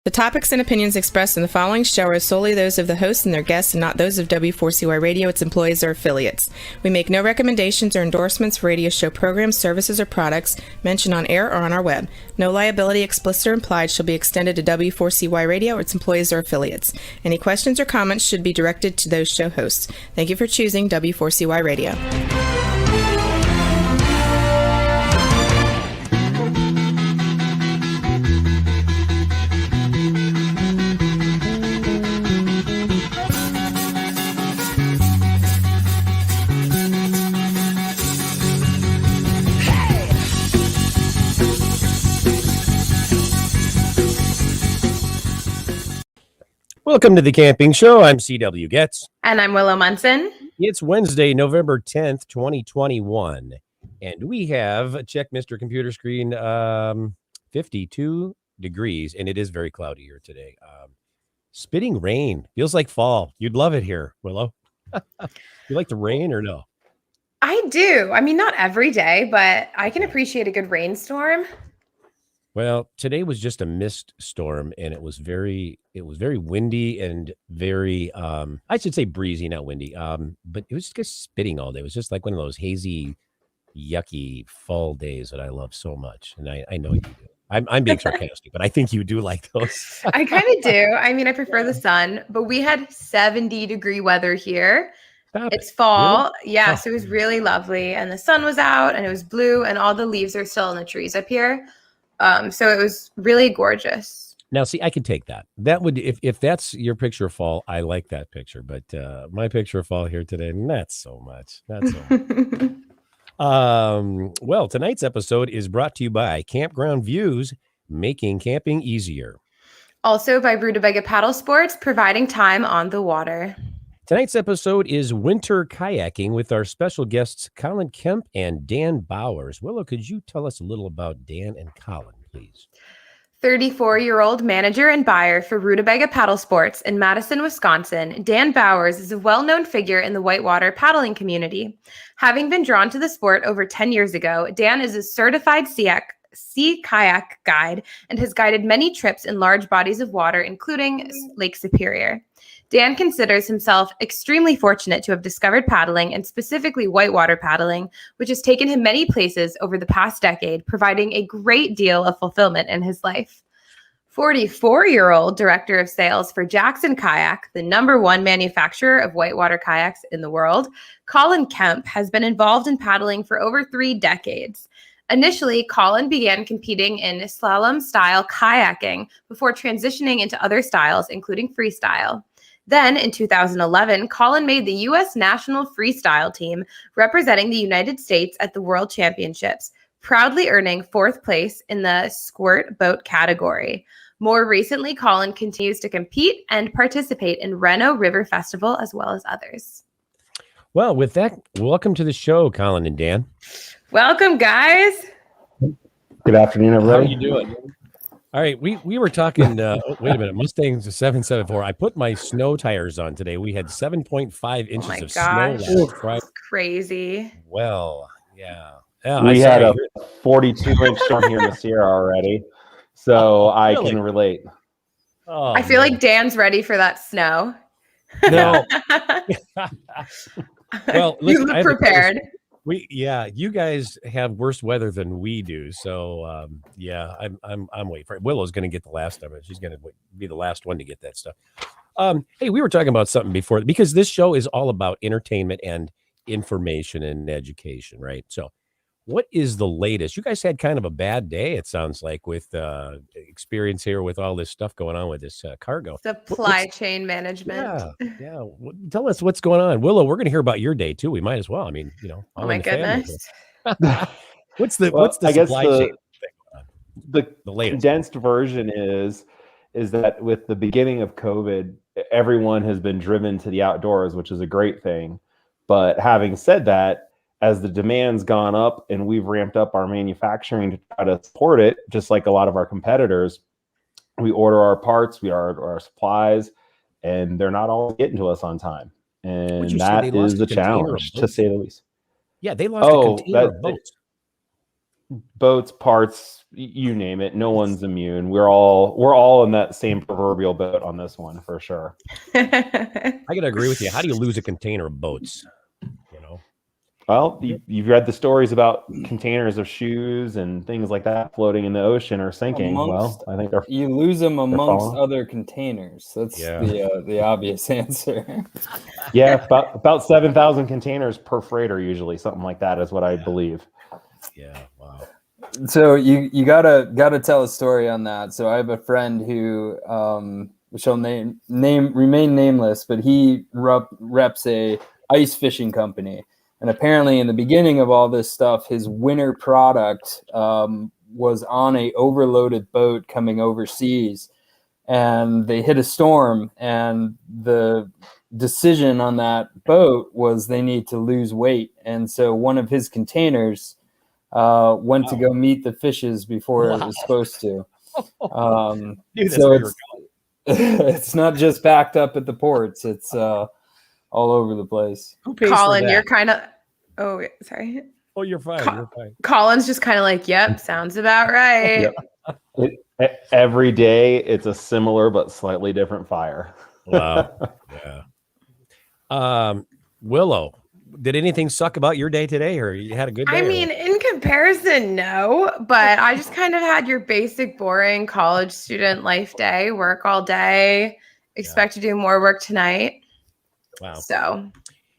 The topics and opinions expressed in the following show are solely those of the hosts and their guests and not those of W4CY Radio, its employees, or affiliates. We make no recommendations or endorsements for radio show programs, services, or products mentioned on air or on our web. No liability, explicit or implied, shall be extended to W4CY Radio or its employees or affiliates. Any questions or comments should be directed to those show hosts. Thank you for choosing W4CY Radio. Welcome to the Camping Show. I'm C.W. Getz. And I'm Willow Munson. It's Wednesday, November 10th, 2021. And we have, check Mr. Computer Screen, 52 degrees. And it is very cloudy here today. Spitting rain. Feels like fall. You'd love it here, Willow. You like the rain or no? I do. I mean, not every day, but I can appreciate a good rainstorm. Well, today was just a mist storm, and it was very windy and very, I should say breezy, not windy. But it was just spitting all day. It was just like one of those hazy, yucky fall days that I love so much. And I know you do. I'm being sarcastic, but I think you do like those. I kind of do. I mean, I prefer the sun, but we had 70-degree weather here. It's fall. Really? Yeah, so it was really lovely. And the sun was out, and it was blue, and all the leaves are still in the trees up here. So it was really gorgeous. Now, see, I could take that. That would, if that's your picture of fall, I like that picture. But my picture of fall here today, not so much. Not so much. Well, tonight's episode is brought to you by Campground Views, making camping easier. Also by Rutabaga Paddle Sports, providing time on the water. Tonight's episode is Winter Kayaking with our special guests, Colin, Kemp, and Dan Bowers. Willow, could you tell us a little about Dan and Colin, please? 34-year-old manager and buyer for Rutabaga Paddle Sports in Madison, Wisconsin, Dan Bowers is a well-known figure in the whitewater paddling community. Having been drawn to the sport over 10 years ago, Dan is a certified sea kayak guide and has guided many trips in large bodies of water, including Lake Superior. Dan considers himself extremely fortunate to have discovered paddling, and specifically whitewater paddling, which has taken him many places over the past decade, providing a great deal of fulfillment in his life. 44-year-old director of sales for Jackson Kayak, the #1 manufacturer of whitewater kayaks in the world, Colin Kemp has been involved in paddling for over 3 decades. Initially, Colin began competing in slalom-style kayaking before transitioning into other styles, including freestyle. Then, in 2011, Colin made the U.S. national freestyle team, representing the United States at the World Championships, proudly earning 4th place in the squirt boat category. More recently, Colin continues to compete and participate in Reno River Festival, as well as others. Well, with that, welcome to the show, Colin and Dan. Welcome, guys. Good afternoon, everybody. How are you doing? All right, we were talking, wait a minute, Mustang's a 774. I put my snow tires on today. We had 7.5 inches of snow last Friday. Crazy. Well, yeah. We had a 42-inch storm here in the Sierra already, so I can relate. Oh, I feel like Dan's ready for that snow. No. Well, you look prepared. You guys have worse weather than we do, so I'm waiting for it. Willow's going to get the last of it. She's going to be the last one to get that stuff. Hey, we were talking about something before, because this show is all about entertainment and information and education, right? So, what is the latest? You guys had kind of a bad day, it sounds like, with experience here with all this stuff going on with this cargo. Supply chain management. Yeah. Tell us what's going on. Willow, we're going to hear about your day, too. We might as well. I mean, oh, my goodness. What's the supply chain thing? The latest condensed version is that with the beginning of COVID, everyone has been driven to the outdoors, which is a great thing. But having said that, as the demand's gone up and we've ramped up our manufacturing to try to support it, just like a lot of our competitors, we order our parts, we order our supplies, and they're not all getting to us on time. And that is the challenge, to say the least. Yeah, they lost a container of boats. boats, parts, you name it. No one's immune. We're all in that same proverbial boat on this one for sure. I gotta agree with you. How do you lose a container of boats? You know, Well, you've read the stories about containers of shoes and things like that floating in the ocean or sinking. I think you lose them amongst falling. other containers. That's the obvious answer. Yeah, about 7,000 containers per freighter, usually something like that is what I believe. Yeah. Wow. So you gotta tell a story on that. So I have a friend who shall remain nameless, but he reps a ice fishing company, and apparently in the beginning of all this stuff, his winter product was on a overloaded boat coming overseas, and they hit a storm, and the decision on that boat was they need to lose weight, and so one of his containers went to go meet the fishes before it was supposed to. Dude, so it's not just backed up at the ports; it's all over the place. Who pays Colin, for that? you're kind of. Oh, sorry. Oh, you're fine. You're fine. Colin's just kind of like, yep, sounds about right. Every day, it's a similar but slightly different fire. Wow. Yeah. Willow, did anything suck about your day today, or you had a good day? I mean, in comparison, no, but I just kind of had your basic, boring college student life day, work all day, expect to do more work tonight. Wow. So.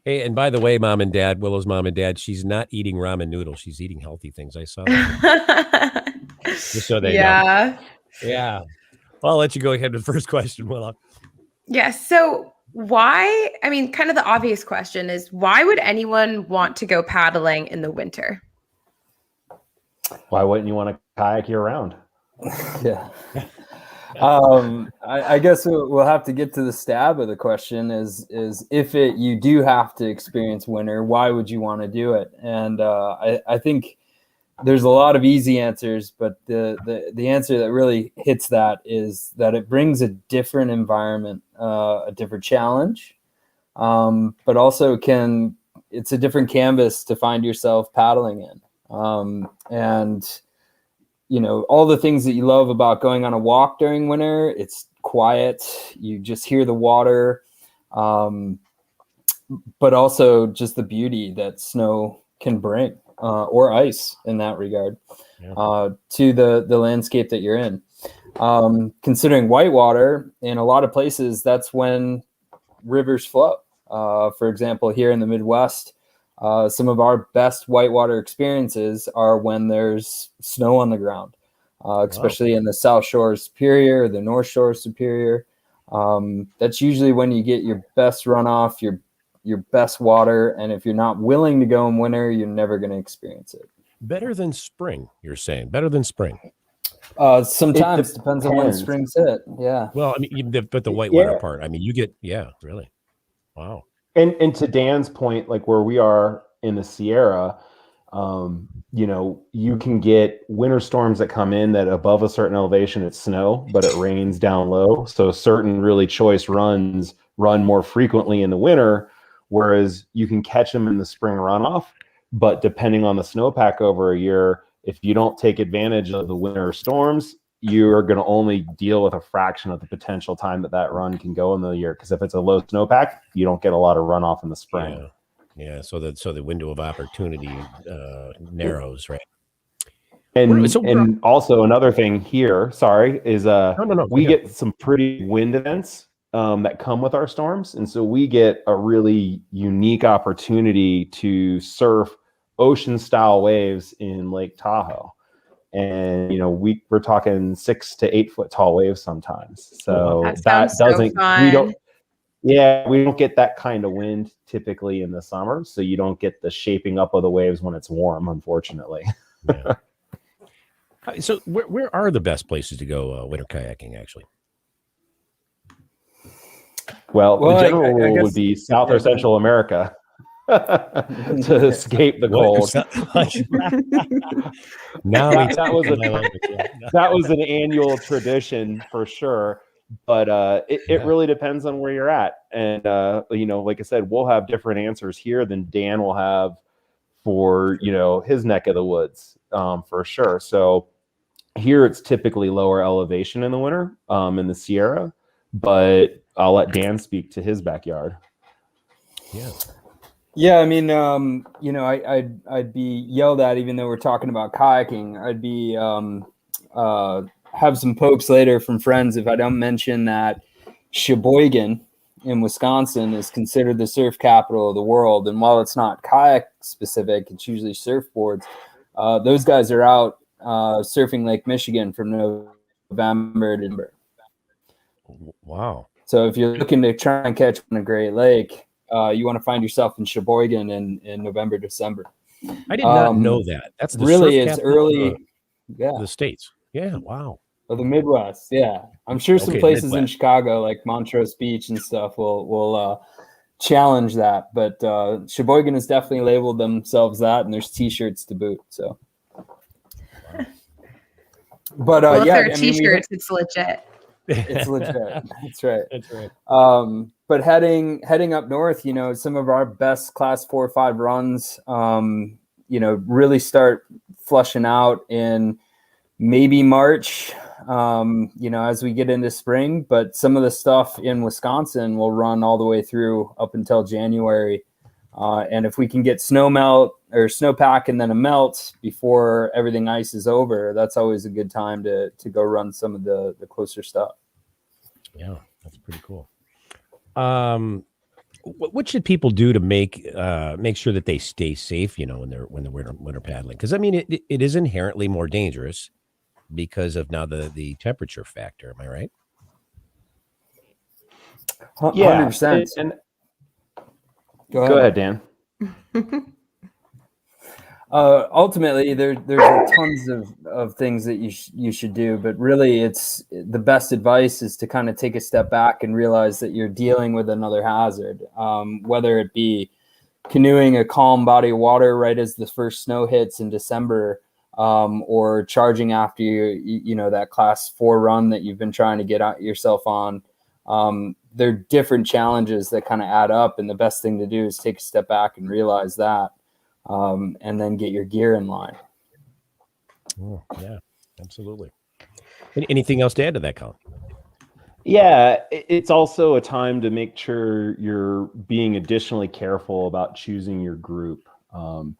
Hey, and by the way, Mom and Dad, Willow's mom and dad, she's not eating ramen noodles. She's eating healthy things. I saw that. Just so they know. Yeah. Well, I'll let you go ahead with the first question, Willow. Yes. So why, I mean, kind of the obvious question is, why would anyone want to go paddling in the winter? Why wouldn't you want to kayak year round? Yeah. I guess we'll have to get to the stab of the question is if you do have to experience winter, why would you want to do it? And I think there's a lot of easy answers, but the answer that really hits that is that it brings a different environment, a different challenge, but also it's a different canvas to find yourself paddling in. And all the things that you love about going on a walk during winter, it's quiet, you just hear the water, but also just the beauty that snow can bring, or ice in that regard, to the landscape that you're in. Considering whitewater, in a lot of places, that's when rivers flow. For example, here in the Midwest, some of our best whitewater experiences are when there's snow on the ground, especially in the South Shore of Superior, the North Shore of Superior. That's usually when you get your best runoff, your best water. And if you're not willing to go in winter, you're never going to experience it. Better than spring, you're saying? Better than spring? Sometimes depends on when spring's hit. Yeah. Well, I mean, but the whitewater part, I mean, you get, really. Wow. And to Dan's point, like where we are in the Sierra, you can get winter storms that come in that above a certain elevation, it's snow, but it rains down low. So certain really choice runs run more frequently in the winter, whereas you can catch them in the spring runoff. But depending on the snowpack over a year, if you don't take advantage of the winter storms, you're going to only deal with a fraction of the potential time that run can go in the year. Because if it's a low snowpack, you don't get a lot of runoff in the spring. Yeah. So the window of opportunity narrows, right? And also another thing here, is we get some pretty wind events that come with our storms, and so we get a really unique opportunity to surf ocean style waves in Lake Tahoe. And we're talking 6 to 8 foot tall waves sometimes. So that doesn't we don't get that kind of wind typically in the summer. So you don't get the shaping up of the waves when it's warm, unfortunately. Yeah. So where are the best places to go winter kayaking actually? Well, the general rule would be South or Central America. To escape the cold. That was an annual tradition for sure, but it really depends on where you're at. And like I said, we'll have different answers here than Dan will have for his neck of the woods. for sure. So here it's typically lower elevation in the winter in the Sierra, but I'll let Dan speak to his backyard. Yeah, I mean, I'd be yelled at even though we're talking about kayaking. I'd be have some pokes later from friends if I don't mention that Sheboygan in Wisconsin is considered the surf capital of the world. And while it's not kayak specific, it's usually surfboards. Those guys are out surfing Lake Michigan from November to December. Wow. So if you're looking to try and catch on a Great Lake, you want to find yourself in Sheboygan in November, December. I did not know that. That's the really surf it's capital early. of the States. Yeah. Wow. Of the Midwest. Yeah. I'm sure some places in Midwest. Chicago, like Montrose Beach and stuff, will challenge that. But Sheboygan has definitely labeled themselves that, and there's T-shirts to boot. So. But well, if yeah, there are T-shirts, it's legit. It's legit. That's right. That's right. But heading up north, some of our best class 4 or 5 runs, really start flushing out in maybe March, as we get into spring. But some of the stuff in Wisconsin will run all the way through up until January. And if we can get snowpack and then a melt before everything ices over, that's always a good time to go run some of the closer stuff. Yeah, that's pretty cool. What should people do to make sure that they stay safe, when they're winter paddling? Because I mean, it is inherently more dangerous because of now the temperature factor. Am I right? 100%. And go go ahead, Dan. Ultimately, there's tons of things that you should do, but really, it's the best advice is to kind of take a step back and realize that you're dealing with another hazard, whether it be canoeing a calm body of water right as the first snow hits in December, or charging after that class 4 run that you've been trying to get yourself on. There are different challenges that kind of add up, and the best thing to do is take a step back and realize that. And then get your gear in line. Oh, yeah, absolutely. Anything else to add to that, Colin? Yeah, it's also a time to make sure you're being additionally careful about choosing your group. The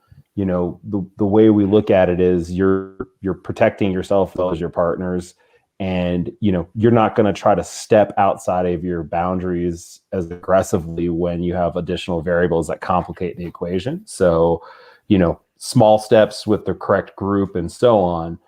way we look at it is you're protecting yourself as well as your partners, and you're not going to try to step outside of your boundaries as aggressively when you have additional variables that complicate the equation. So small steps with the correct group and so on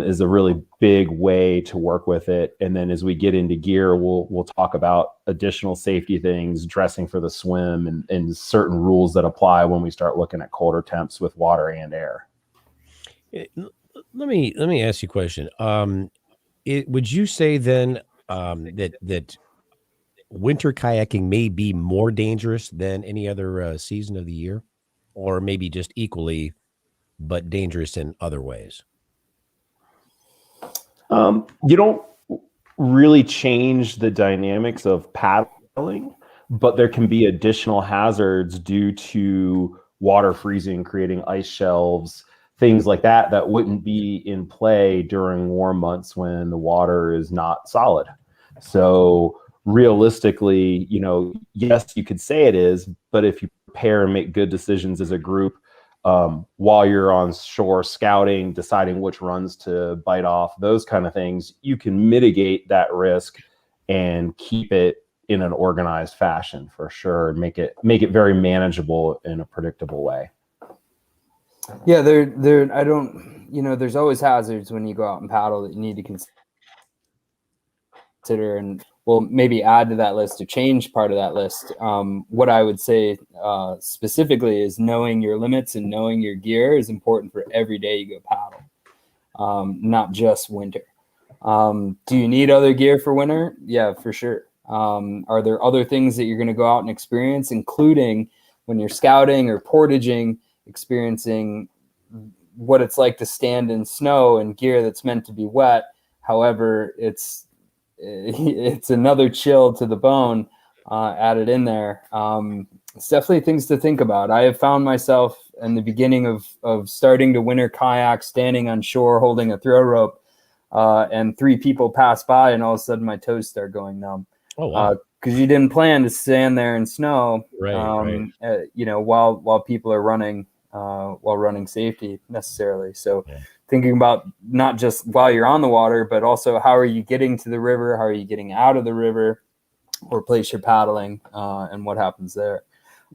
is a really big way to work with it. And then as we get into gear, we'll talk about additional safety things, dressing for the swim, and certain rules that apply when we start looking at colder temps with water and air. Let me ask you a question. Would you say then that winter kayaking may be more dangerous than any other season of the year, or maybe just equally, but dangerous in other ways? You don't really change the dynamics of paddling, but there can be additional hazards due to water freezing, creating ice shelves, things like that wouldn't be in play during warm months when the water is not solid. So realistically, yes, you could say it is, but if you prepare and make good decisions as a group, while you're on shore scouting, deciding which runs to bite off, those kind of things, you can mitigate that risk and keep it in an organized fashion for sure, and make it very manageable in a predictable way. Yeah, there's always hazards when you go out and paddle that you need to consider, and we'll maybe add to that list or change part of that list. What I would say specifically is knowing your limits and knowing your gear is important for every day you go paddle, not just winter. Do you need other gear for winter? Yeah, for sure. Are there other things that you're going to go out and experience, including when you're scouting or portaging, experiencing what it's like to stand in snow and gear that's meant to be wet? However, it's another chill to the bone added in there. it's definitely things to think about. I have found myself in the beginning of starting to winter kayak, standing on shore, holding a throw rope, and 3 people pass by, and all of a sudden my toes start going numb. Oh, wow. Because you didn't plan to stand there in snow, Right. You know, while people are running, while running safety necessarily. So thinking about not just while you're on the water, but also how are you getting to the river? How are you getting out of the river or place you're paddling, and what happens there?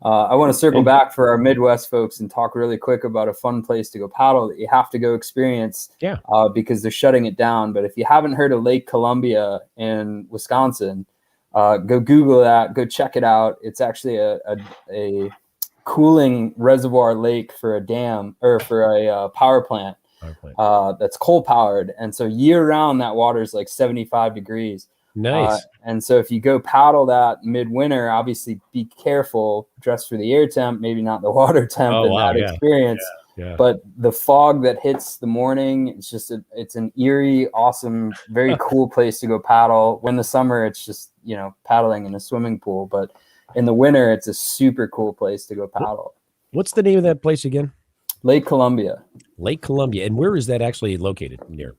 I want to circle back for our Midwest folks and talk really quick about a fun place to go paddle that you have to go experience, because they're shutting it down. But if you haven't heard of Lake Columbia in Wisconsin, go Google that, go check it out. It's actually a cooling reservoir lake for a dam, or for a power plant, that's coal powered. And so year round, that water is like 75 degrees. Nice. And so if you go paddle that midwinter, obviously be careful, dress for the air temp, maybe not the water temp experience. But the fog that hits the morning, it's an eerie, awesome, very cool place to go paddle. When the summer, it's just, you know, paddling in a swimming pool. But in the winter, it's a super cool place to go paddle. What's the name of that place again? Lake Columbia. Lake Columbia. And where is that actually located near?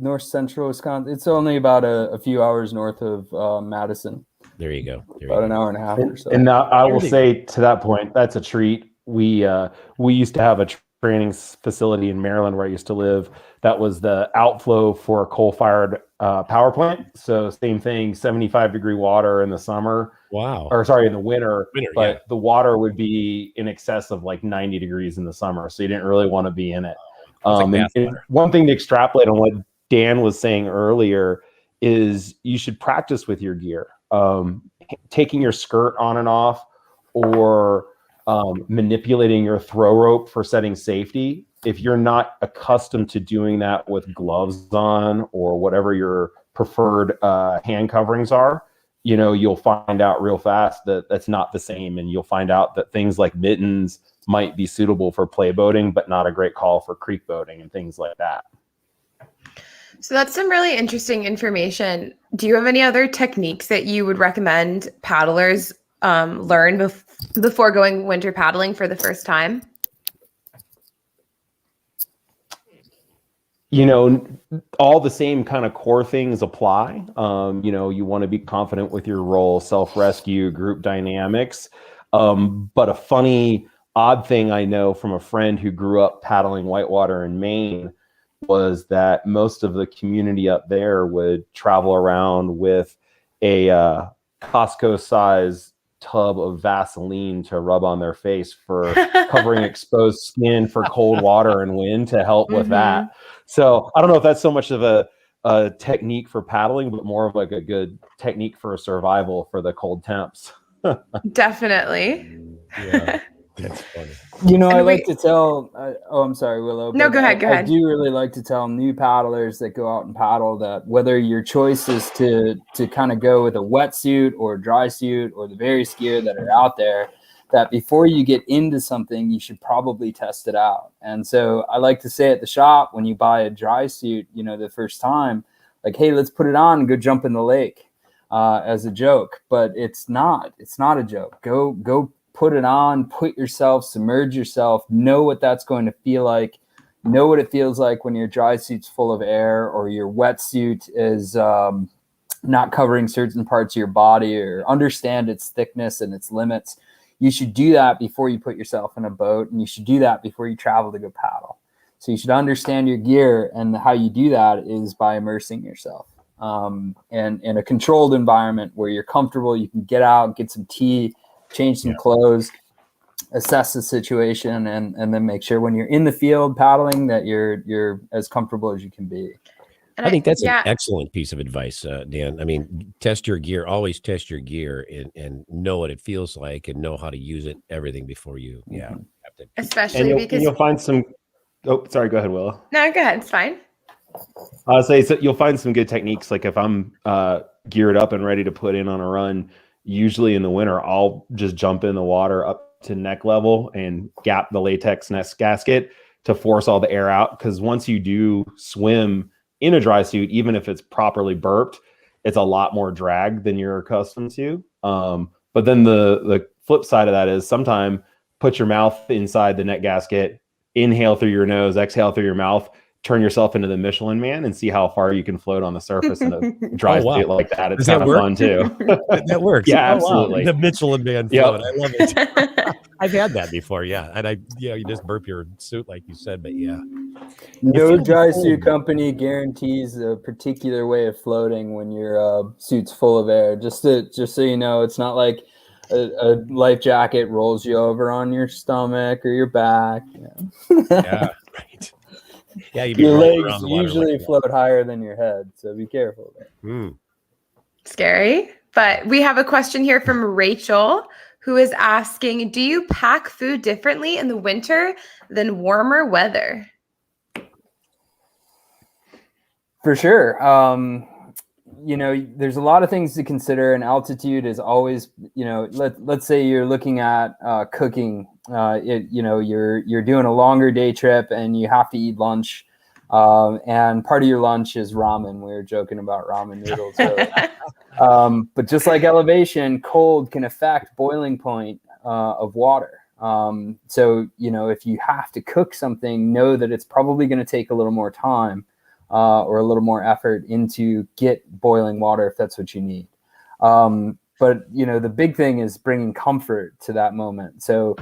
North central Wisconsin. It's only about a few hours north of Madison. There you go. About an hour and a half or so. And now I will say, to that point, that's a treat. We used to have a training facility in Maryland where I used to live. That was the outflow for a coal-fired power plant. So same thing, 75-degree water in the summer. Wow. Or sorry, in the winter. But the water would be in excess of like 90 degrees in the summer. So you didn't really want to be in it. And one thing to extrapolate on what Dan was saying earlier is you should practice with your gear. Taking your skirt on and off, or manipulating your throw rope for setting safety. If you're not accustomed to doing that with gloves on or whatever your preferred hand coverings are, you know, you'll find out real fast that that's not the same. And you'll find out that things like mittens might be suitable for play boating, but not a great call for creek boating and things like that. So that's some really interesting information. Do you have any other techniques that you would recommend paddlers learn before going winter paddling for the first time? You know, all the same kind of core things apply. You know, you want to be confident with your role, self-rescue, group dynamics. But a funny, odd thing I know from a friend who grew up paddling whitewater in Maine was that most of the community up there would travel around with a Costco-sized tub of Vaseline to rub on their face for covering exposed skin for cold water and wind to help with that. So I don't know if that's so much of a technique for paddling, but more of like a good technique for survival for the cold temps. Definitely. Yeah, that's funny. You know, I like to tell, I'm sorry, Willow. No, go ahead. I do really like to tell new paddlers that go out and paddle that whether your choice is to kind of go with a wetsuit or a dry suit or the various gear that are out there, that before you get into something, you should probably test it out. And so I like to say at the shop, when you buy a dry suit, you know, the first time, like, hey, let's put it on and go jump in the lake as a joke. But it's not a joke. Go put it on, put yourself, submerge yourself, know what that's going to feel like, know what it feels like when your dry suit's full of air or your wetsuit is not covering certain parts of your body, or understand its thickness and its limits. You should do that before you put yourself in a boat, and you should do that before you travel to go paddle. So you should understand your gear, and how you do that is by immersing yourself and in a controlled environment where you're comfortable. You can get out, get some tea, change some clothes, assess the situation, and then make sure when you're in the field paddling that you're as comfortable as you can be. And I think that's an excellent piece of advice, Dan. I mean, test your gear, always test your gear, and know what it feels like and know how to use it, everything before you, have to. Especially because you'll find some, oh, sorry, go ahead, Willow. No, go ahead, it's fine. I'll say, so you'll find some good techniques. Like if I'm geared up and ready to put in on a run, usually in the winter, I'll just jump in the water up to neck level and gap the latex nest gasket to force all the air out. Because once you do swim in a dry suit, even if it's properly burped, it's a lot more drag than you're accustomed to. But But then the flip side of that is sometime put your mouth inside the neck gasket, inhale through your nose, exhale through your mouth, turn yourself into the Michelin Man and see how far you can float on the surface in a dry state like that. It's kind of fun too. That works. Yeah, Oh, absolutely. Wow. The Michelin Man Yep. float. I love it. I've had that before. Yeah. And you just burp your suit like you said, but yeah. No dry suit company guarantees a particular way of floating when your suit's full of air. Just so you know, it's not like a life jacket rolls you over on your stomach or your back. Yeah, right. Yeah, your legs usually float higher than your head, so be careful. Scary. But we have a question here from Rachel, who is asking, do you pack food differently in the winter than warmer weather? For sure. There's a lot of things to consider, and altitude is always, let's say you're looking at cooking, you're doing a longer day trip and you have to eat lunch. And part of your lunch is ramen. We were joking about ramen noodles. But just like elevation, cold can affect boiling point of water. So, if you have to cook something, know that it's probably going to take a little more time or a little more effort into get boiling water if that's what you need. But, the big thing is bringing comfort to that moment. So,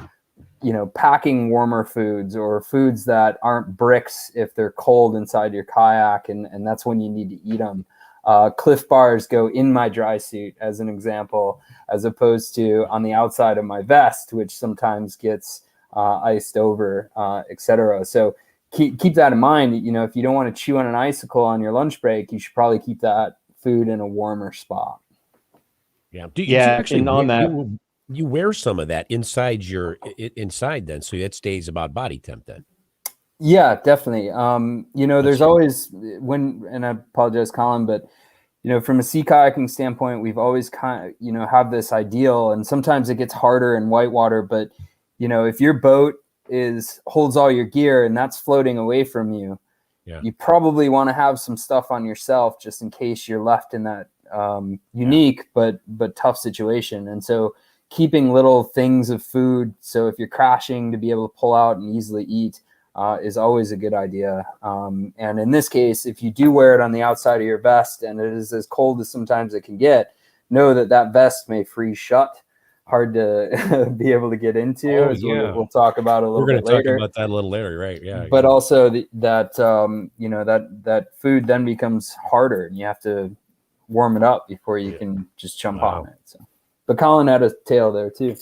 packing warmer foods or foods that aren't bricks if they're cold inside your kayak, and that's when you need to eat them. Cliff bars go in my dry suit, as an example, as opposed to on the outside of my vest, which sometimes gets iced over, etc. So keep that in mind. If you don't want to chew on an icicle on your lunch break, you should probably keep that food in a warmer spot. Yeah. You wear some of that inside then, so it stays about body temp then. Yeah, definitely. There's always and I apologize, Colin, but from a sea kayaking standpoint, we've always kind of, have this ideal, and sometimes it gets harder in whitewater, but if your boat holds all your gear and that's floating away from you, you probably want to have some stuff on yourself just in case you're left in that unique but tough situation. And so keeping little things of food, so if you're crashing, to be able to pull out and easily eat is always a good idea. And in this case, if you do wear it on the outside of your vest and it is as cold as sometimes it can get, know that vest may freeze shut, hard to be able to get into, we'll talk about a little bit later. We're going to talk about that a little later, right? Yeah. But also that food then becomes harder and you have to warm it up before you can just jump on it. So. But Colin had a tale there too.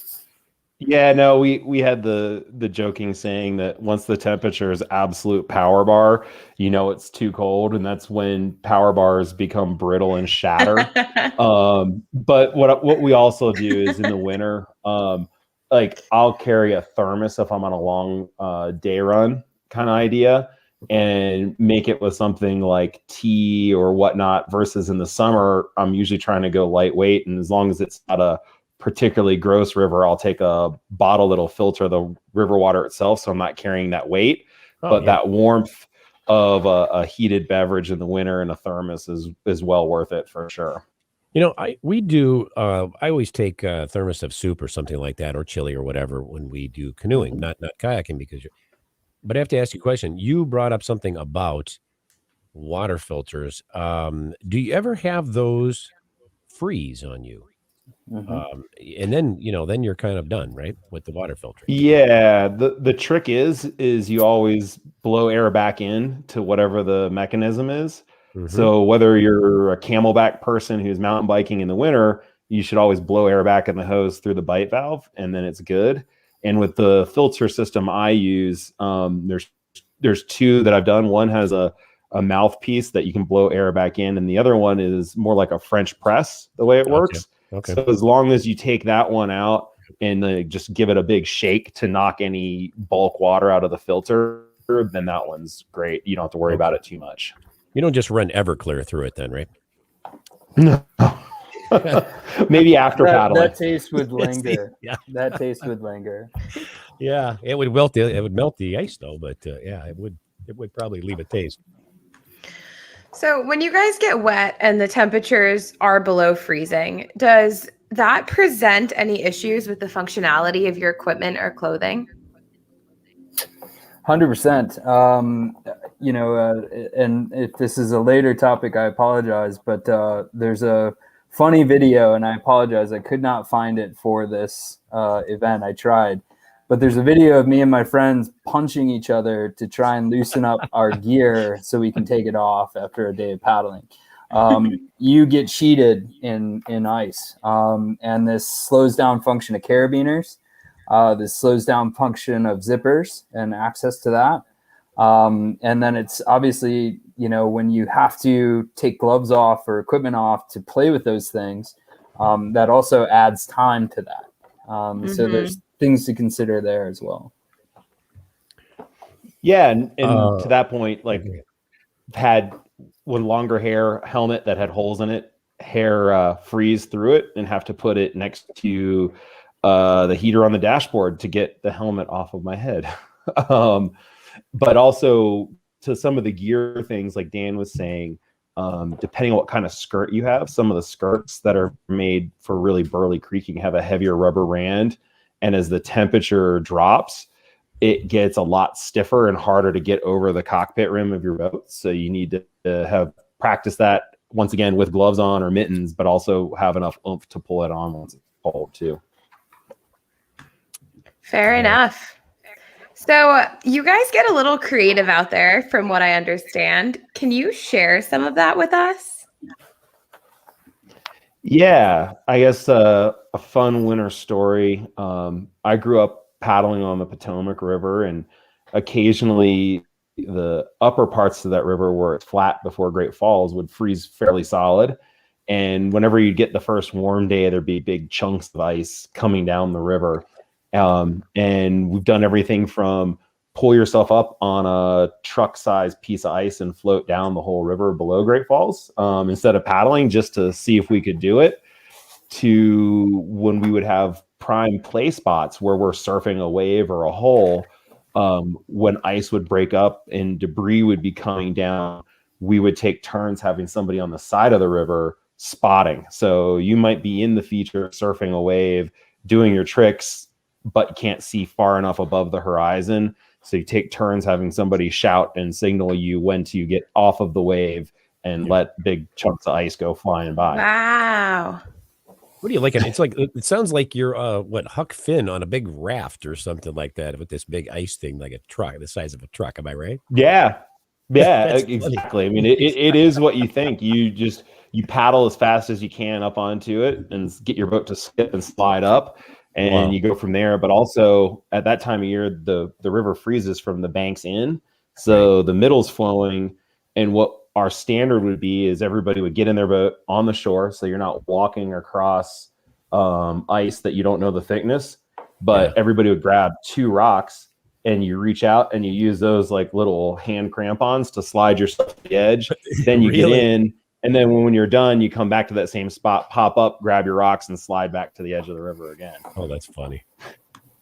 Yeah, no, we had the joking saying that once the temperature is absolute power bar, it's too cold, and that's when power bars become brittle and shatter. But what we also do is in the winter, I'll carry a thermos if I'm on a long day run kind of idea, and make it with something like tea or whatnot, versus in the summer, I'm usually trying to go lightweight. And as long as it's not a particularly gross river, I'll take a bottle that'll filter the river water itself, so I'm not carrying that weight. That warmth of a heated beverage in the winter in a thermos is well worth it for sure. I always take a thermos of soup or something like that, or chili or whatever, when we do canoeing, not kayaking, but I have to ask you a question. You brought up something about water filters. Do you ever have those freeze on you? Mm-hmm. And then you're kind of done, right, with the water filter. Yeah, the trick is you always blow air back in to whatever the mechanism is. Mm-hmm. So whether you're a camelback person who's mountain biking in the winter, you should always blow air back in the hose through the bite valve, and then it's good. And with the filter system I use, there's two that I've done. One has a mouthpiece that you can blow air back in, and the other one is more like a French press, the way it works. Okay. So as long as you take that one out and just give it a big shake to knock any bulk water out of the filter, then that one's great. You don't have to worry about it too much. You don't just run Everclear through it then, right? No. Maybe after paddling. That taste would linger. That taste would linger. Yeah, it would melt the ice though, but it would probably leave a taste. So when you guys get wet and the temperatures are below freezing, does that present any issues with the functionality of your equipment or clothing? 100%. And if this is a later topic, I apologize, but there's a funny video, and I apologize, I could not find it for this event. I tried, but there's a video of me and my friends punching each other to try and loosen up our gear so we can take it off after a day of paddling. You get cheated in ice, and this slows down function of carabiners. This slows down function of zippers and access to that. And then it's obviously, when you have to take gloves off or equipment off to play with those things, that also adds time to that. So there's things to consider there as well. Yeah. And to that point, like had one longer hair helmet that had holes in it, hair freeze through it and have to put it next to the heater on the dashboard to get the helmet off of my head. But also to some of the gear things, like Dan was saying, depending on what kind of skirt you have, some of the skirts that are made for really burly creeking have a heavier rubber rand. And as the temperature drops, it gets a lot stiffer and harder to get over the cockpit rim of your boat. So you need to have practice that once again with gloves on or mittens, but also have enough oomph to pull it on once it's cold too. Fair enough. So you guys get a little creative out there from what I understand. Can you share some of that with us? Yeah, I guess a fun winter story. I grew up paddling on the Potomac River, and occasionally the upper parts of that river where it's flat before Great Falls would freeze fairly solid. And whenever you'd get the first warm day, there'd be big chunks of ice coming down the river. And we've done everything from pull yourself up on a truck-sized piece of ice and float down the whole river below Great Falls instead of paddling, just to see if we could do it, to when we would have prime play spots where we're surfing a wave or a hole. When ice would break up and debris would be coming down, we would take turns having somebody on the side of the river spotting. So you might be in the feature surfing a wave, doing your tricks, but can't see far enough above the horizon. So you take turns having somebody shout and signal you when to get off of the wave and let big chunks of ice go flying by. Wow. What do you like? It's like, it sounds like you're Huck Finn on a big raft or something like that with this big ice thing, like a truck, the size of a truck. Am I right? Yeah. Yeah, That's exactly. I mean, it is what you think. You paddle as fast as you can up onto it and get your boat to skip and slide up. And you go from there. But also at that time of year, the river freezes from the banks in. So the middle's flowing. And what our standard would be is everybody would get in their boat on the shore. So you're not walking across ice that you don't know the thickness. But everybody would grab 2 rocks and you reach out and you use those like little hand crampons to slide yourself to the edge. Then you get in. And then when you're done, you come back to that same spot, pop up, grab your rocks, and slide back to the edge of the river again. Oh, that's funny.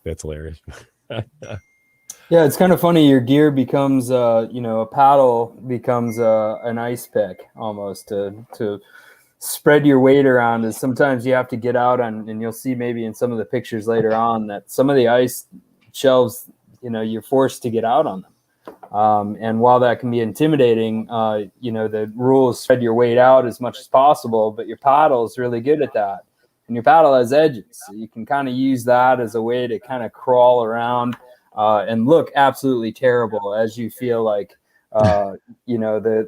That's hilarious. Yeah, it's kind of funny. Your gear becomes, a paddle becomes an ice pick almost to spread your weight around. And sometimes you have to get out on, and you'll see maybe in some of the pictures later on that some of the ice shelves, you're forced to get out on them. And while that can be intimidating, the rule is spread your weight out as much as possible, but your paddle is really good at that. And your paddle has edges. So you can kind of use that as a way to kind of crawl around and look absolutely terrible as you feel like, the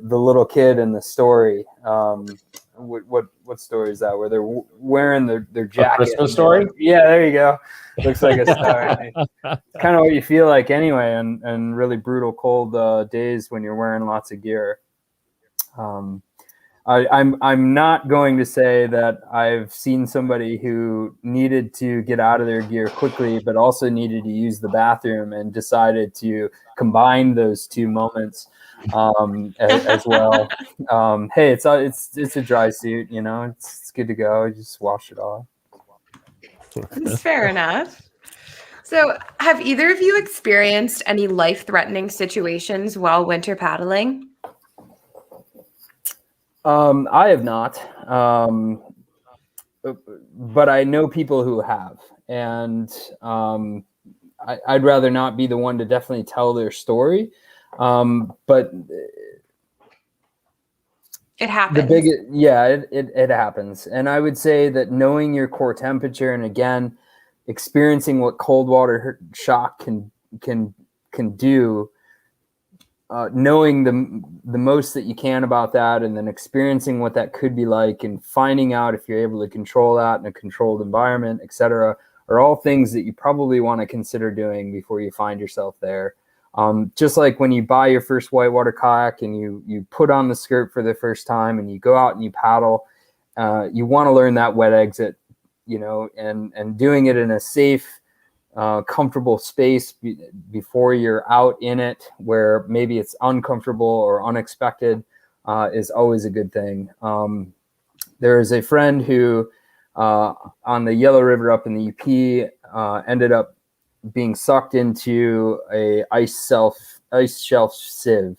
little kid in the story. What story is that? Where they're wearing their jacket. A Christmas Story? Yeah, there you go. Looks like a story. It's kind of what you feel like anyway, and really brutal cold days when you're wearing lots of gear. I'm not going to say that I've seen somebody who needed to get out of their gear quickly, but also needed to use the bathroom and decided to combine those 2 moments as well. Hey, it's a dry suit, it's good to go. Just wash it off. That's fair enough. So have either of you experienced any life-threatening situations while winter paddling? I have not. but I know people who have, and I'd rather not be the one to definitely tell their story. But it happens. It happens. And I would say that knowing your core temperature, and again, experiencing what cold water shock can do, knowing the most that you can about that, and then experiencing what that could be like, and finding out if you're able to control that in a controlled environment, etc., are all things that you probably want to consider doing before you find yourself there. Just like when you buy your first whitewater kayak and you put on the skirt for the first time and you go out and you paddle, you want to learn that wet exit, and doing it in a safe, comfortable space before you're out in it, where maybe it's uncomfortable or unexpected, is always a good thing. There is a friend who on the Yellow River up in the UP ended up being sucked into a ice shelf sieve.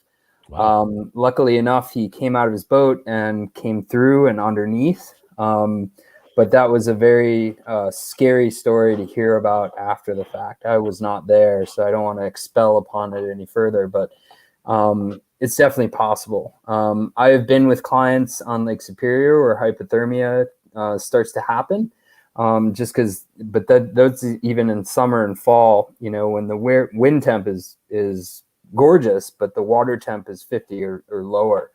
Wow. Luckily enough, he came out of his boat and came through and underneath. But that was a very scary story to hear about after the fact. I was not there, so I don't want to expel upon it any further, but it's definitely possible. I have been with clients on Lake Superior where hypothermia starts to happen. But that's even in summer and fall, when the wind temp is gorgeous, but the water temp is 50 or lower.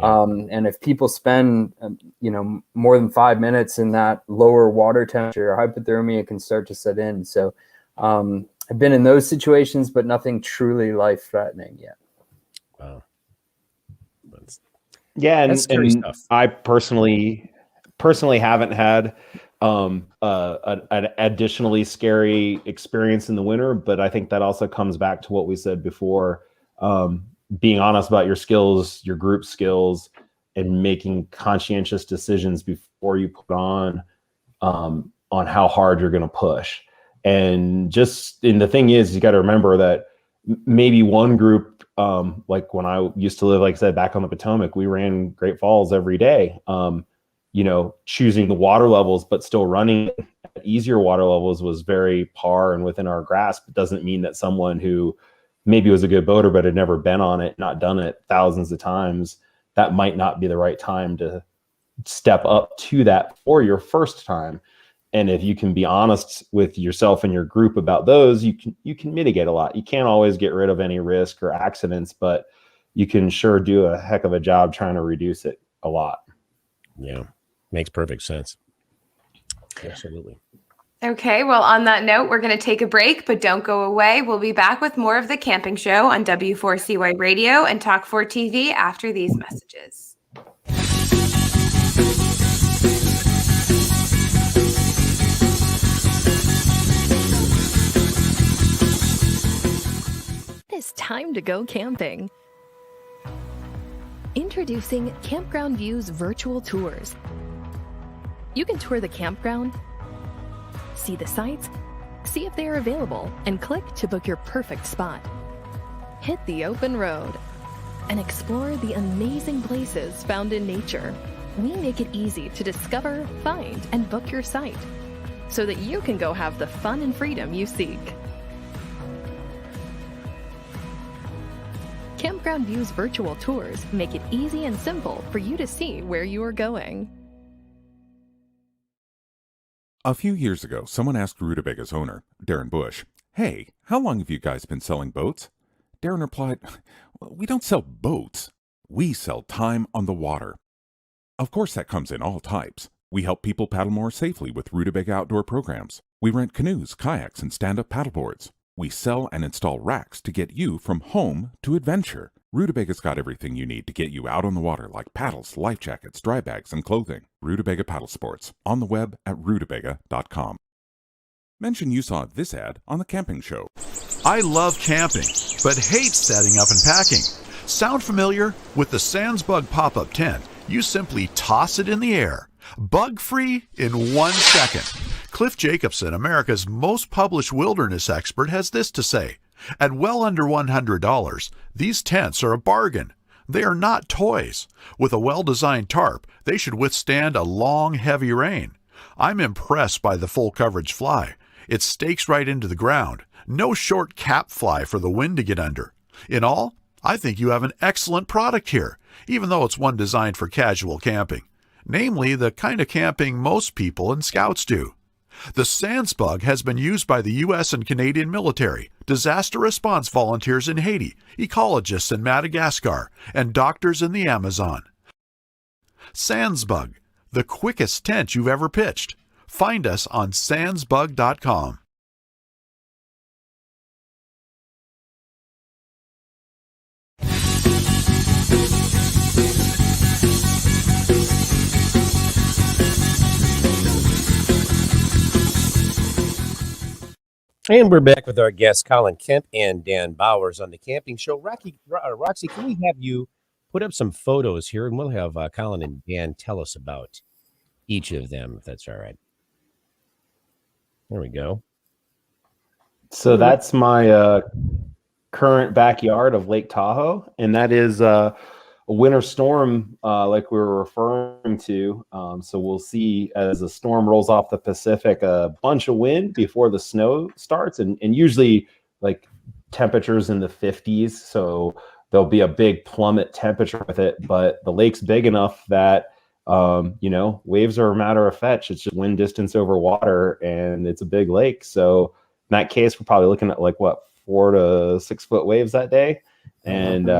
Yeah. And if people spend, more than 5 minutes in that lower water temperature, hypothermia can start to set in. So I've been in those situations, but nothing truly life-threatening yet. Wow. And scary stuff. I personally haven't had an additionally scary experience in the winter, but I think that also comes back to what we said before, being honest about your skills, your group skills, and making conscientious decisions before you put on how hard you're going to push. And the thing is, you got to remember that maybe one group, like when I used to live, like I said, back on the Potomac, we ran Great Falls every day. Choosing the water levels, but still running at easier water levels was very par and within our grasp. It doesn't mean that someone who maybe was a good boater, but had never been on it, not done it thousands of times, that might not be the right time to step up to that for your first time. And if you can be honest with yourself and your group about those, you can mitigate a lot. You can't always get rid of any risk or accidents, but you can sure do a heck of a job trying to reduce it a lot. Yeah. Makes perfect sense. Absolutely. Okay, well, on that note, we're going to take a break, but don't go away. We'll be back with more of The Camping Show on W4CY Radio and Talk 4 TV after these messages. It's time to go camping. Introducing Campground Views virtual tours. You can tour the campground, see the sites, see if they are available, and click to book your perfect spot. Hit the open road and explore the amazing places found in nature. We make it easy to discover, find, and book your site so that you can go have the fun and freedom you seek. Campground Views virtual tours make it easy and simple for you to see where you are going. A few years ago, someone asked Rutabaga's owner, Darren Bush, "Hey, how long have you guys been selling boats?" Darren replied, "We don't sell boats. We sell time on the water." Of course, that comes in all types. We help people paddle more safely with Rutabaga outdoor programs. We rent canoes, kayaks, and stand-up paddleboards. We sell and install racks to get you from home to adventure. Rootabaga's got everything you need to get you out on the water, like paddles, life jackets, dry bags, and clothing. Rutabaga Paddle Sports, on the web at rutabaga.com. Mention you saw this ad on The Camping Show. I love camping, but hate setting up and packing. Sound familiar? With the Sandsbug pop-up tent, you simply toss it in the air. Bug-free in 1 second. Cliff Jacobson, America's most published wilderness expert, has this to say. At well under $100, these tents are a bargain. They are not toys. With a well-designed tarp, they should withstand a long, heavy rain. I'm impressed by the full coverage fly. It stakes right into the ground. No short cap fly for the wind to get under. In all, I think you have an excellent product here, even though it's one designed for casual camping. Namely, the kind of camping most people and scouts do. The SansBug has been used by the U.S. and Canadian military, disaster response volunteers in Haiti, ecologists in Madagascar, and doctors in the Amazon. SansBug, the quickest tent you've ever pitched. Find us on sansbug.com. And we're back with our guests, Colin Kemp and Dan Bowers on the camping show. Roxy, can we have you put up some photos here, and we'll have Colin and Dan tell us about each of them, if that's all right. There we go. So that's my current backyard of Lake Tahoe, and that is a winter storm like we were referring to. So we'll see as the storm rolls off the Pacific, a bunch of wind before the snow starts, and usually like temperatures in the 50s. So there'll be a big plummet temperature with it, but the lake's big enough that waves are a matter of fetch. It's just wind distance over water, and it's a big lake. So in that case, we're probably looking at 4 to 6 foot waves that day, and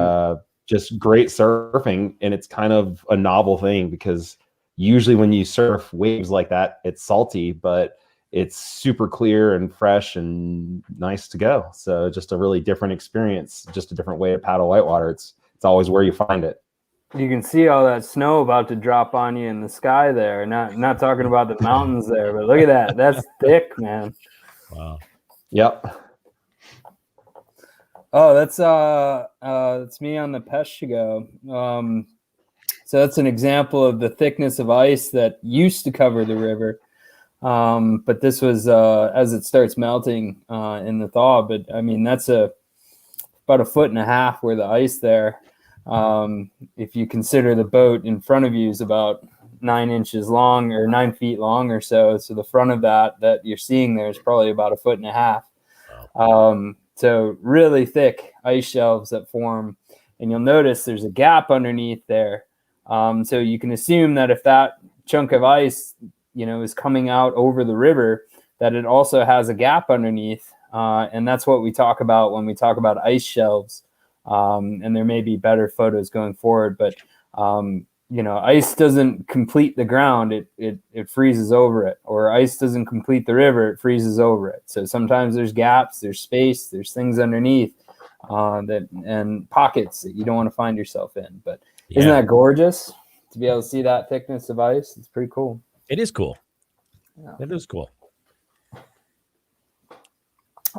just great surfing. And it's kind of a novel thing because usually when you surf waves like that, it's salty, but it's super clear and fresh and nice to go. So just a really different experience, just a different way to paddle whitewater. It's always where you find it. You can see all that snow about to drop on you in the sky there. Not talking about the mountains there, but look at that. That's thick, man. Wow. Yep. Oh, that's me on the Peshtigo. So that's an example of the thickness of ice that used to cover the river. But this was as it starts melting in the thaw. But I mean, that's about 1.5 foot where the ice there. If you consider the boat in front of you is about 9 inches long or 9 feet long or so. So the front of that you're seeing there is probably about 1.5 foot. So really thick ice shelves that form, and you'll notice there's a gap underneath there. So you can assume that if that chunk of ice, is coming out over the river, that it also has a gap underneath. And that's what we talk about when we talk about ice shelves. And there may be better photos going forward, but ice doesn't complete the ground, it freezes over it, or ice doesn't complete the river, it freezes over it. So sometimes there's gaps, there's space, there's things underneath and pockets that you don't want to find yourself in. But isn't that gorgeous to be able to see that thickness of ice? It's pretty cool. It is cool. Yeah. It is cool.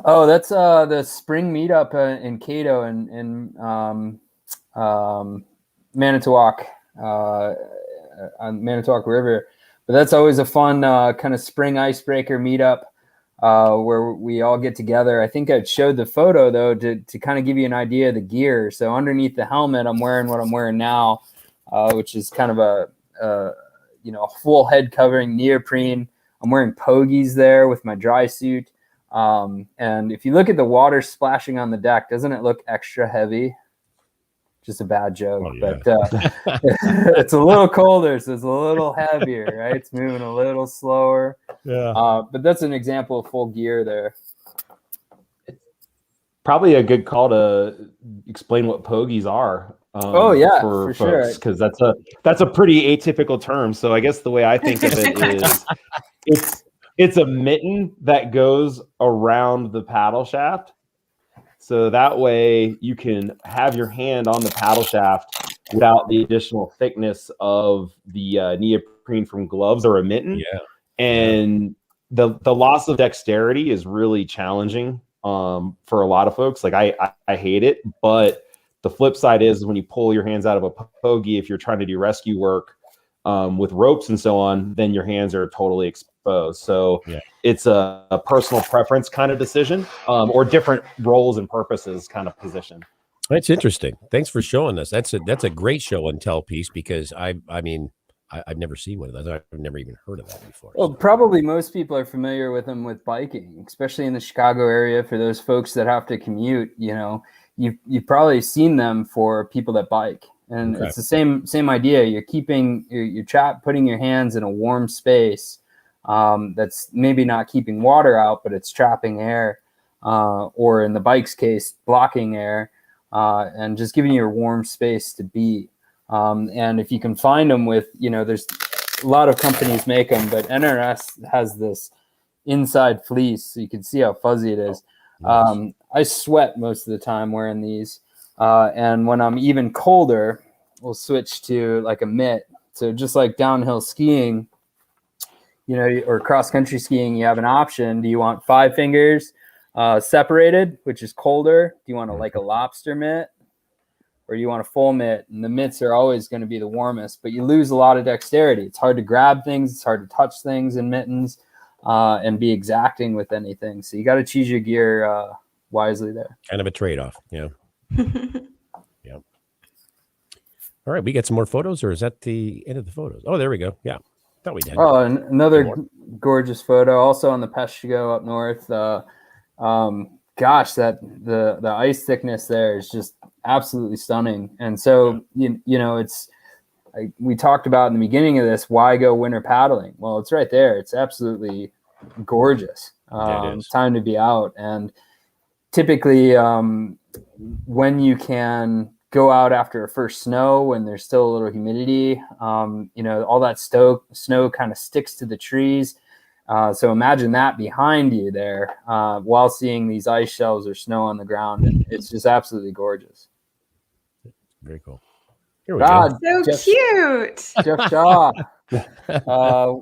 Oh, that's the spring meetup in Cato and Manitowoc. On Manitowoc River, but that's always a fun kind of spring icebreaker meetup where we all get together. I think I showed the photo though to kind of give you an idea of the gear. So underneath the helmet, I'm wearing what I'm wearing now, which is kind of a full head covering neoprene. I'm wearing pogies there with my dry suit, and if you look at the water splashing on the deck, doesn't it look extra heavy? Just a bad joke, but it's a little colder, so it's a little heavier, right? It's moving a little slower. Yeah. But that's an example of full gear there. Probably a good call to explain what pogies are. For folks, because that's a pretty atypical term. So I guess the way I think of it is it's a mitten that goes around the paddle shaft. So that way you can have your hand on the paddle shaft without the additional thickness of the neoprene from gloves or a mitten. Yeah. And the loss of dexterity is really challenging for a lot of folks. Like I hate it, but the flip side is when you pull your hands out of a pogie, if you're trying to do rescue work with ropes and so on, then your hands are totally exposed. So it's a personal preference kind of decision, or different roles and purposes kind of position. That's interesting. Thanks for showing us. That's a great show and tell piece, because I mean, I've never seen one of those. I've never even heard of that before. Well, probably most people are familiar with them with biking, especially in the Chicago area. For those folks that have to commute, you've probably seen them for people that bike, and Okay. it's the same idea. You're putting your hands in a warm space that's maybe not keeping water out, but it's trapping air, or in the bike's case, blocking air, and just giving you a warm space to be. And if you can find them with, there's a lot of companies make them, but NRS has this inside fleece, so you can see how fuzzy it is. Nice. I sweat most of the time wearing these. And when I'm even colder, we'll switch to like a mitt. So just like downhill skiing, or cross-country skiing, you have an option. Do you want 5 fingers separated, which is colder? Do you want like a lobster mitt? Or you want a full mitt? And the mitts are always going to be the warmest, but you lose a lot of dexterity. It's hard to grab things. It's hard to touch things in mittens and be exacting with anything. So you got to choose your gear wisely there. Kind of a trade-off. Yeah. Yeah. All right. We got some more photos, or is that the end of the photos? Oh, there we go. Yeah. Thought we did. Oh, and another gorgeous photo also on the Peshtigo up north. Gosh, that the ice thickness there is just absolutely stunning. And so, we talked about in the beginning of this, why go winter paddling? Well, it's right there. It's absolutely gorgeous. Yeah, it is. Time to be out. And typically, when you can go out after a first snow, when there's still a little humidity, all that snow kind of sticks to the trees. So imagine that behind you there while seeing these ice shelves or snow on the ground. And it's just absolutely gorgeous. Very cool. Here we go. So cute. Jeff Shaw.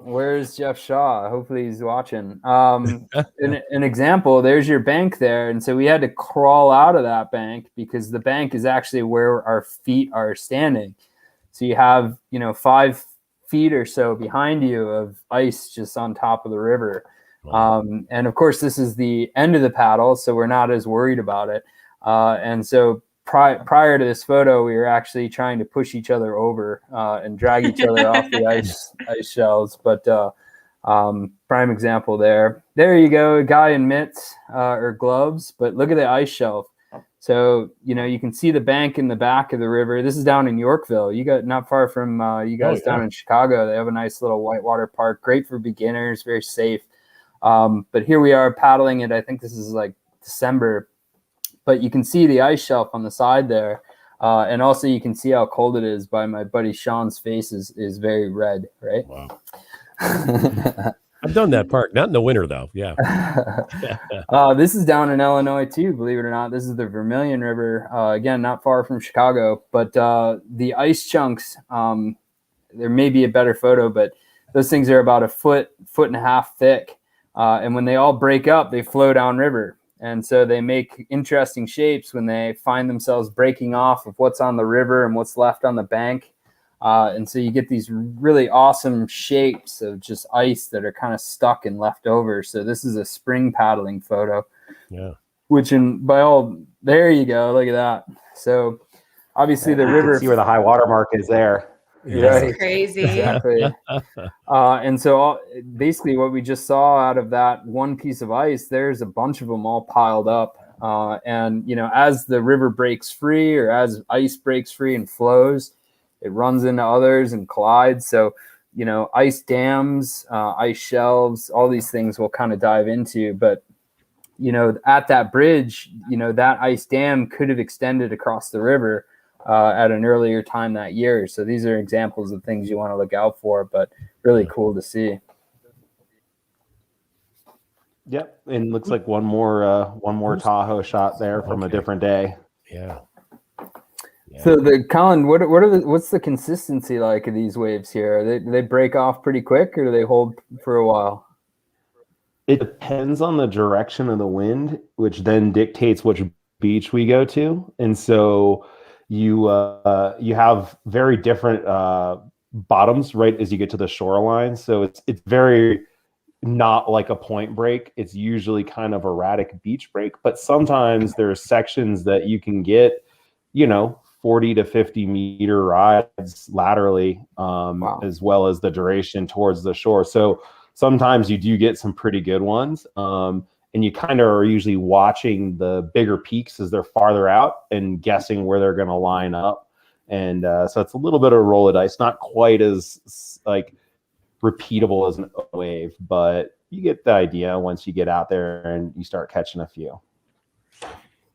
Where's Jeff Shaw? Hopefully he's watching. An example, there's your bank there. And so we had to crawl out of that bank because the bank is actually where our feet are standing. So you have, 5 feet or so behind you of ice just on top of the river. Wow. And of course, this is the end of the paddle, so we're not as worried about it. And so prior to this photo, we were actually trying to push each other over and drag each other off the ice shelves. But prime example there. There you go, a guy in mitts or gloves. But look at the ice shelf. So, you can see the bank in the back of the river. This is down in Yorkville. You got not far from you guys down in Chicago. They have a nice little whitewater park, great for beginners, very safe. But here we are paddling it. I think this is like December, but you can see the ice shelf on the side there. And also you can see how cold it is by my buddy Sean's face is very red, right? Wow. I've done that park, not in the winter though. Yeah. This is down in Illinois too, believe it or not. This is the Vermilion River. Again, not far from Chicago, but the ice chunks, there may be a better photo, but those things are about a foot and a half thick. And when they all break up, they flow downriver. And so they make interesting shapes when they find themselves breaking off of what's on the river and what's left on the bank. And so you get these really awesome shapes of just ice that are kind of stuck and left over. So this is a spring paddling photo. Yeah. Which there you go. Look at that. So obviously the river. You can see where the high water mark is there. That's Right. crazy. Exactly. And so basically what we just saw out of that one piece of ice, there's a bunch of them all piled up. And, as the river breaks free or as ice breaks free and flows, it runs into others and collides. So, ice dams, ice shelves, all these things we'll kind of dive into. But, at that bridge, that ice dam could have extended across the river at an earlier time that year. So these are examples of things you want to look out for, but really cool to see. Yep. And looks like one more Tahoe shot there from a different day. Yeah. So Colin, what's the consistency like of these waves here? Do they break off pretty quick or do they hold for a while? It depends on the direction of the wind, which then dictates which beach we go to. And so you have very different bottoms right as you get to the shoreline. So it's very not like a point break. It's usually kind of erratic beach break, but sometimes there are sections that you can get, 40 to 50 meter rides laterally, Wow. as well as the duration towards the shore. So sometimes you do get some pretty good ones. And you kind of are usually watching the bigger peaks as they're farther out and guessing where they're going to line up. And so it's a little bit of a roll of dice, not quite as like repeatable as an wave, but you get the idea once you get out there and you start catching a few.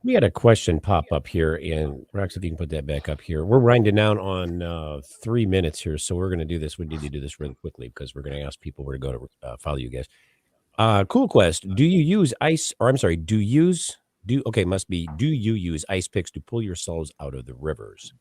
We had a question pop up here, and Rex, if you can put that back up here. We're winding down on 3 minutes here, so we're going to do this. We need to do this really quickly because we're going to ask people where to go to follow you guys. Cool Quest, do you use do you use ice picks to pull yourselves out of the rivers?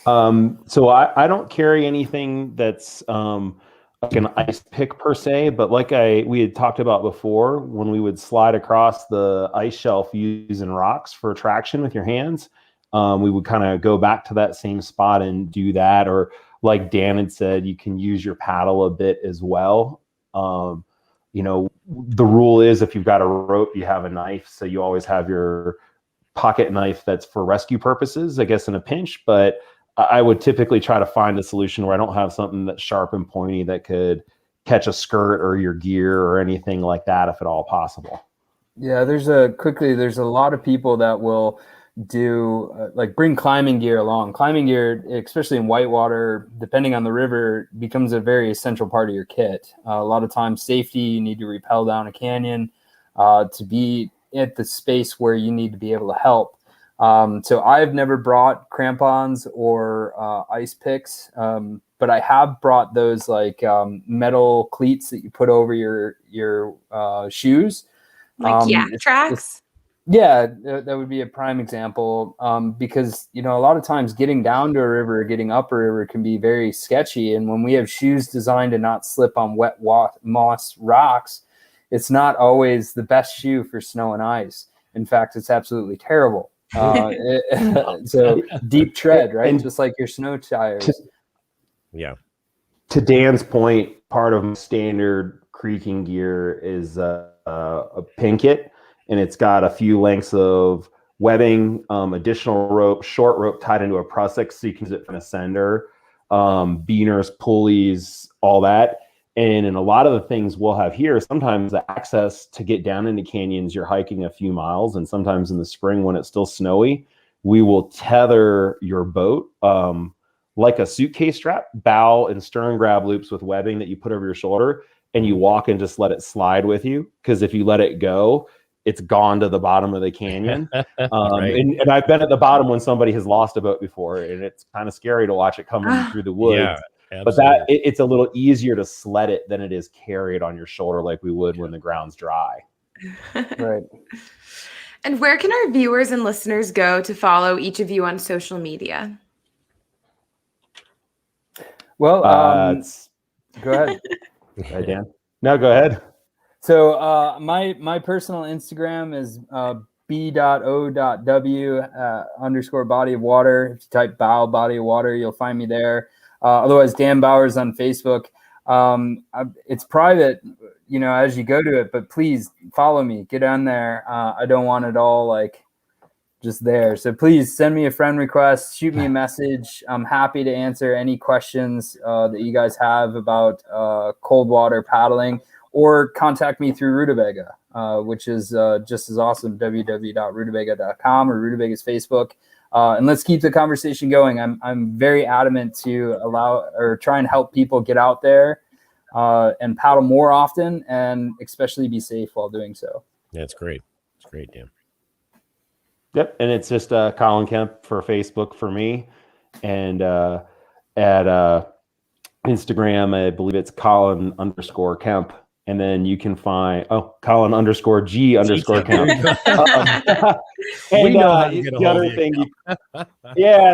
So I don't carry anything that's like an ice pick per se, but like we had talked about before, when we would slide across the ice shelf using rocks for traction with your hands, we would kind of go back to that same spot and do that. Or like Dan had said, you can use your paddle a bit as well. You know, the rule is if you've got a rope, you have a knife. So you always have your pocket knife that's for rescue purposes, I guess, in a pinch. But I would typically try to find a solution where I don't have something that's sharp and pointy that could catch a skirt or your gear or anything like that, if at all possible. Yeah, there's a lot of people that will do like bring climbing gear along. Climbing gear, especially in whitewater, depending on the river, becomes a very essential part of your kit. A lot of times safety, you need to rappel down a canyon to be at the space where you need to be able to help. So I've never brought crampons or ice picks, but I have brought those like metal cleats that you put over your shoes. Like yak tracks? Yeah, that would be a prime example, because, you know, a lot of times getting down to a river, getting up a river can be very sketchy. And when we have shoes designed to not slip on wet moss rocks, it's not always the best shoe for snow and ice. In fact, it's absolutely terrible. So deep tread, right? And just like your snow tires. Yeah. To Dan's point, part of standard creeking gear is a pin kit. And it's got a few lengths of webbing, additional rope, short rope tied into a prusik so you can use it for an ascender, beaners, pulleys, all that. And in a lot of the things we'll have here, sometimes the access to get down into canyons, you're hiking a few miles. And sometimes in the spring when it's still snowy, we will tether your boat like a suitcase strap, bow and stern grab loops with webbing that you put over your shoulder, and you walk and just let it slide with you. Because if you let it go, it's gone to the bottom of the canyon. Right. And I've been at the bottom when somebody has lost a boat before, and it's kind of scary to watch it coming through the woods. Yeah, but that it's a little easier to sled it than it is carry it on your shoulder like we would when the ground's dry. Right. And where can our viewers and listeners go to follow each of you on social media? Well, go ahead. Right, Dan? No, go ahead. So my personal Instagram is b.o.w _ body of water. If you type bow body of water, you'll find me there. Otherwise, Dan Bowers on Facebook. It's private, you know, as you go to it, but please follow me. Get on there. I don't want it all like just there. So please send me a friend request, shoot me a message. I'm happy to answer any questions that you guys have about cold water paddling. Or contact me through Rutabaga, which is just as awesome, www.rutabaga.com or Rutabaга's Facebook. And let's keep the conversation going. I'm very adamant to try and help people get out there and paddle more often, and especially be safe while doing so. That's great. It's great, Dan. Yep. And it's just Colin Kemp for Facebook for me. And at Instagram, I believe it's Colin _Kemp. And then you can find Colin _G _Kemp. And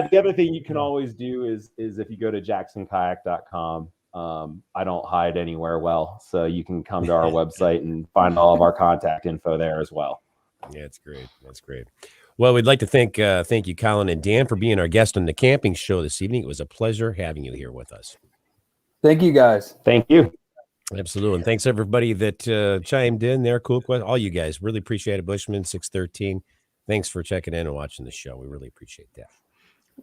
the other thing you can always do is if you go to jacksonkayak.com, I don't hide anywhere well, so you can come to our website and find all of our contact info there as well. Yeah, it's great. That's great. Well, we'd like to thank you, Colin and Dan, for being our guest on the camping show this evening. It was a pleasure having you here with us. Thank you, guys. Thank you. Absolutely. And thanks everybody that chimed in there. Cool question. All you guys really appreciate it. Bushman 613. thanks for checking in and watching the show. We really appreciate that.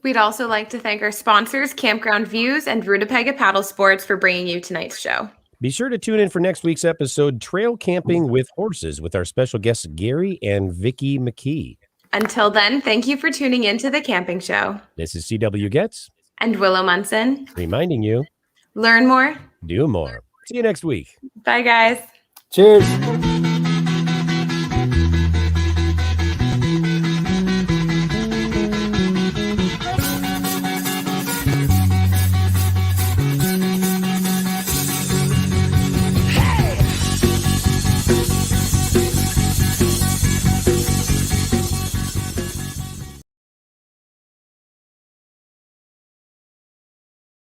We'd also like to thank our sponsors, Campground Views and Rudapega Paddle Sports, for bringing you tonight's show. Be sure to tune in for next week's episode, Trail Camping with Horses, with our special guests, Gary and Vicky McKee. Until then, thank you for tuning in to The Camping Show. This is C.W. Getz. And Willow Munson. Reminding you, learn more, do more. See you next week. Bye, guys. Cheers.